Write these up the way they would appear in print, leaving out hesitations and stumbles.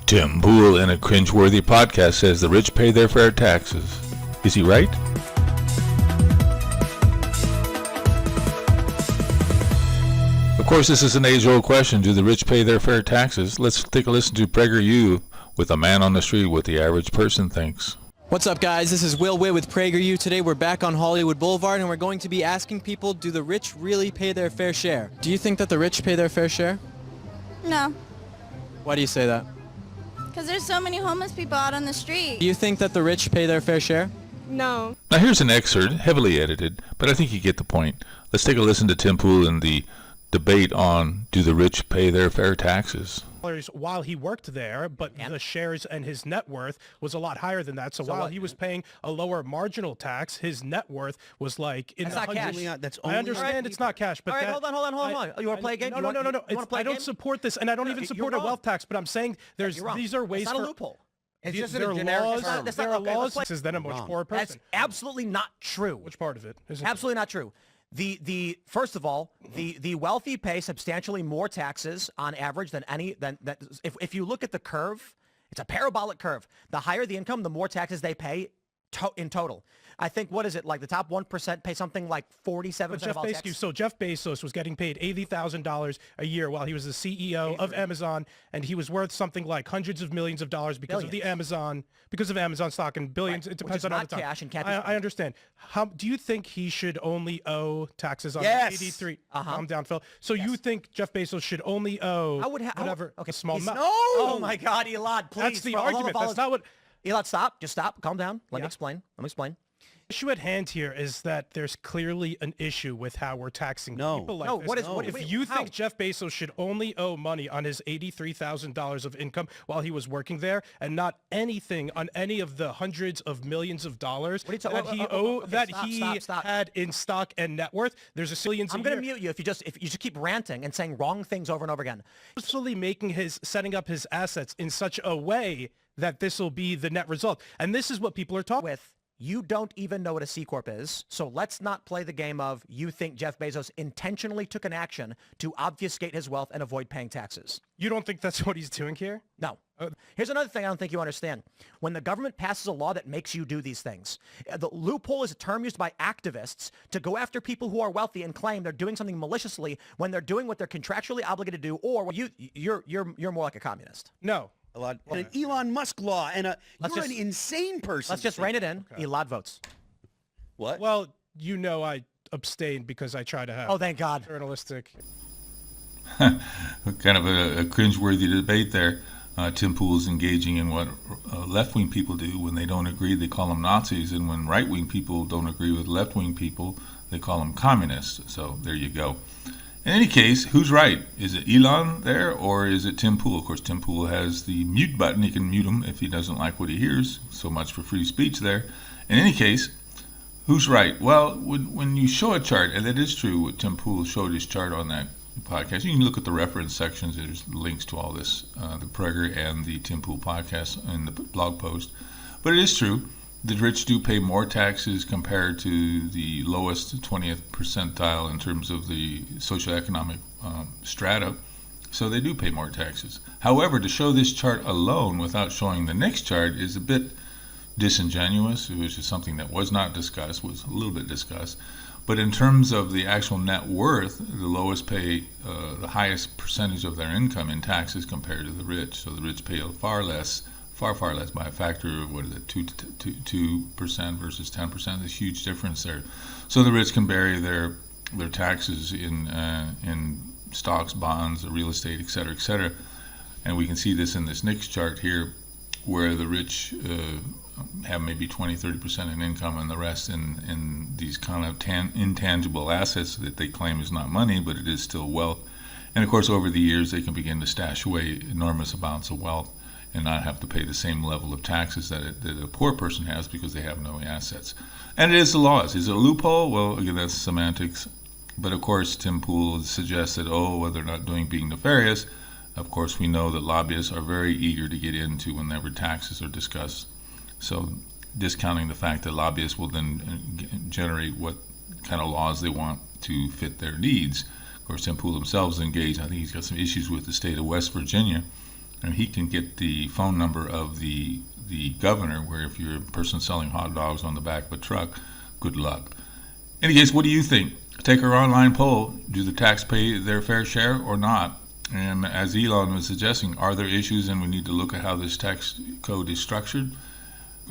Tim Pool in a cringeworthy podcast says the rich pay their fair taxes. Is he right? Of course, this is an age-old question. Do the rich pay their fair taxes? Let's take a listen to PragerU with a man on the street what the average person thinks. What's up, guys? This is Will Witt with PragerU. Today we're back on Hollywood Boulevard and we're going to be asking people, do the rich really pay their fair share? Do you think that the rich pay their fair share? No. Why do you say that? Because there's so many homeless people out on the street. Do you think that the rich pay their fair share? No. Now here's an excerpt, heavily edited, but I think you get the point. Let's take a listen to Tim Pool in the debate on do the rich pay their fair taxes. While he worked there, but the shares and his net worth was a lot higher than that. So while he was paying a lower marginal tax, his net worth was like in the hundreds. That's I understand it's not cash, but all right, hold on. You want to play a game? No. I don't support this, and I don't even support a wealth tax. But I'm saying these are ways it's not a loophole. It's just there a generic term. There are laws than a much poorer person. That's absolutely not true. Which part of it? Absolutely not true. First of all, the wealthy pay substantially more taxes on average than if you look at the curve, it's a parabolic curve. The higher the income, the more taxes they pay in total. I think, what is it, like the top 1% pay something like 47% of all taxes? So Jeff Bezos was getting paid $80,000 a year while he was the CEO of Amazon, and he was worth something like hundreds of millions of dollars because of Amazon stock and billions. Right. It depends on other cash and I understand. Do you think he should only owe taxes on 83? Calm down, Phil. So you think Jeff Bezos should only owe a small amount? No! Oh my God, Elad, please. That's the argument. That's not what... Elad, stop. Just stop. Calm down. Let me explain. The issue at hand here is that there's clearly an issue with how we're taxing people like this. If you think Jeff Bezos should only owe money on his $83,000 of income while he was working there and not anything on any of the hundreds of millions of dollars that he had in stock and net worth, there's a zillions. I'm going to mute you if you just keep ranting and saying wrong things over and over again. Absolutely setting up his assets in such a way that this will be the net result. And this is what people are talking with. You don't even know what a C Corp is, so let's not play the game of you think Jeff Bezos intentionally took an action to obfuscate his wealth and avoid paying taxes. You don't think that's what he's doing here? No. Here's another thing I don't think you understand. When the government passes a law that makes you do these things, the loophole is a term used by activists to go after people who are wealthy and claim they're doing something maliciously when they're doing what they're contractually obligated to do, or you're more like a communist. No. An Elon Musk law, and you're an insane person. Let's just rein it in. Okay. Elad votes. What? Well, I abstained because I try to have. Oh, thank God. Journalistic. Kind of a cringeworthy debate there. Tim Pool is engaging in what left-wing people do. When they don't agree, they call them Nazis, and when right-wing people don't agree with left-wing people, they call them communists. So there you go. In any case, who's right? Is it Elon there or is it Tim Pool? Of course, Tim Pool has the mute button. He can mute him if he doesn't like what he hears. So much for free speech there. In any case, who's right? Well, when you show a chart, and that is true, what Tim Pool showed his chart on that podcast, you can look at the reference sections. There's links to all this, the Prager and the Tim Pool podcast in the blog post. But it is true. The rich do pay more taxes compared to the lowest 20th percentile in terms of the socioeconomic strata. So they do pay more taxes. However, to show this chart alone without showing the next chart is a bit disingenuous, which is something that was not discussed, was a little bit discussed. But in terms of the actual net worth, the lowest pay the highest percentage of their income in taxes compared to the rich. So the rich pay far less by a factor of, 2% versus 10%. There's a huge difference there. So the rich can bury their taxes in stocks, bonds, real estate, et cetera, and we can see this in this next chart here, where the rich have maybe 20-30% in income, and the rest in these kind of intangible assets that they claim is not money, but it is still wealth. And of course, over the years, they can begin to stash away enormous amounts of wealth and not have to pay the same level of taxes that a poor person has because they have no assets. And it is the laws. Is it a loophole? Well, again, that's semantics. But of course, Tim Pool suggests that, whether they're not being nefarious. Of course, we know that lobbyists are very eager to get into whenever taxes are discussed. So discounting the fact that lobbyists will then generate what kind of laws they want to fit their needs. Of course, Tim Pool himself is engaged. I think he's got some issues with the state of West Virginia and he can get the phone number of the governor, where if you're a person selling hot dogs on the back of a truck, good luck. In any case, what do you think? Take our online poll. Do the tax pay their fair share or not? And as Elon was suggesting, are there issues and we need to look at how this tax code is structured?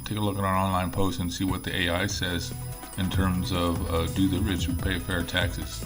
Take a look at our online post and see what the AI says in terms of do the rich pay fair taxes.